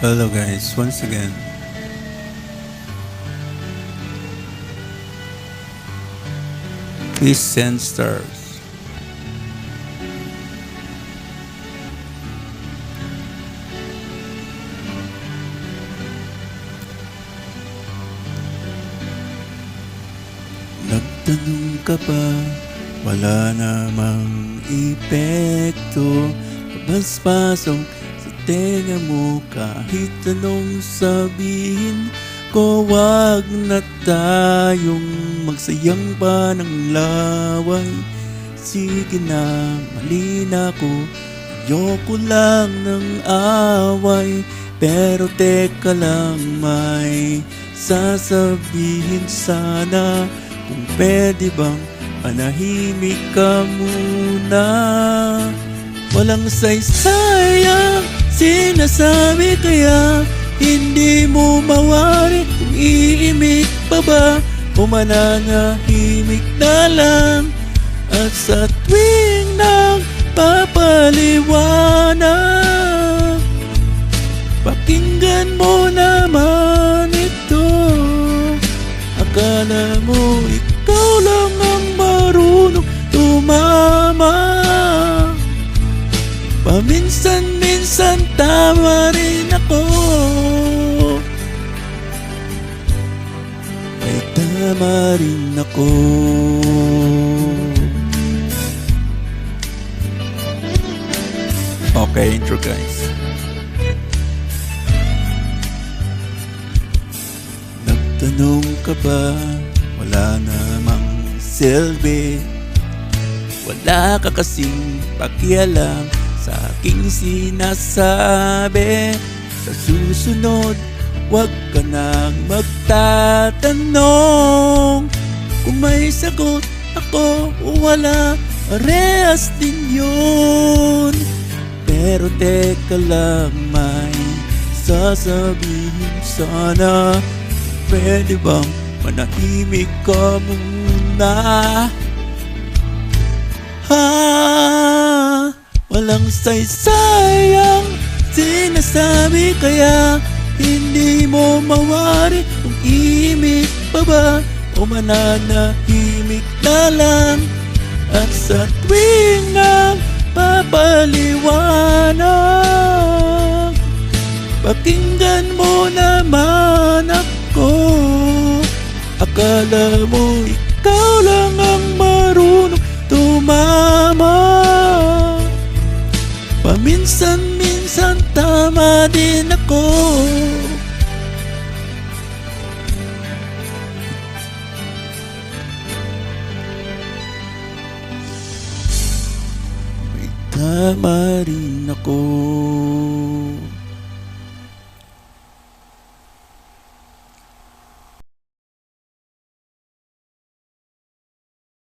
Hello guys, once again. Please send stars. Nagtanong ka pa, wala namang epekto. Pabaspasong sa tenga mo kahit anong sabihin ko. Wag na tayong magsayang pa ng laway. Sige na, mali na ko. Ayoko lang ng away. Pero teka lang, may sasabihin sana. Kung pwede bang manahimik ka muna. Walang saysayang sinasabi, kaya hindi mo mawari kung iimik pa ba o mananahimik na lang. At sa tuwing nagpapaliwanag, pakinggan mo naman ito. Akala mo ikaw lang ang marunong tumama. Paminsan-minsan tama rin ako. May tama rin ako. Okay, intro guys. Nagtanong ka ba? Wala namang silbi. Wala ka kasing pakialam sa aking sinasabi. Sa susunod, wag ka nang magtatanong. Kung may sagot ako o wala, parehas din yun. Pero teka lang, may sasabihin sana. Pwede bang manahimik ka muna? Walang saysayang sinasabi, kaya hindi mo mawari kung imik pa ba o mananahimik na lang. At sa tuwing nagpapaliwanag, pakinggan mo naman ako. Akala mo ikaw lang ang marunong tumama. Paminsan-minsan tama din ako. May tama rin ako.